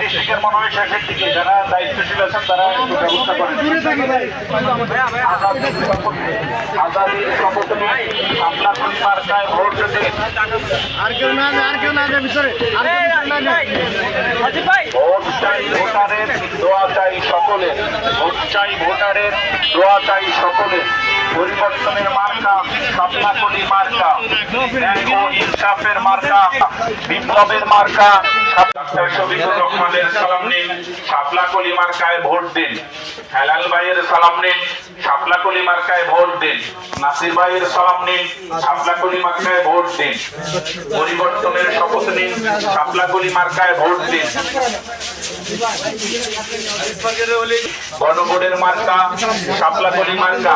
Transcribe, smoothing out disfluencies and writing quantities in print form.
ডিস্ট্রিক্টের মনে হয় শেষের দিকে যারা দায়িত্বশীল আছেন তারা ব্যবস্থা করেন। আজাদির শপথে আপনার মার্কায় ভোট দিতে আর কেউ না যায়, আর কেউ না যায় ভিতরে, আর কেউ না যায়। ভোট চাই ভোটারের, দোয়া চাই সকলের। ভোট চাই ভোটারের, দোয়া চাই সকলের। পরিবর্তনের মার্কা শাপলাকলি মার্কা, ন্যায় ও ইনসাফের মার্কা, বিপ্লবের মার্কা। ডাক্তার শফিকুর রহমানের সালাম নিন, শাপলাকলি মার্কায় ভোট দিন। হেলাল ভাইয়ের সালাম নিন, শাপলাকলি মার্কায় ভোট দিন। নাসির ভাইয়ের সালাম নিন, শাপলাকলি মার্কায় ভোট দিন। পরিবর্তনের শপথ নিন, শাপলাকলি মার্কায় ভোট দিন। গণভোটের মার্কা শাপলাকলি মার্কা।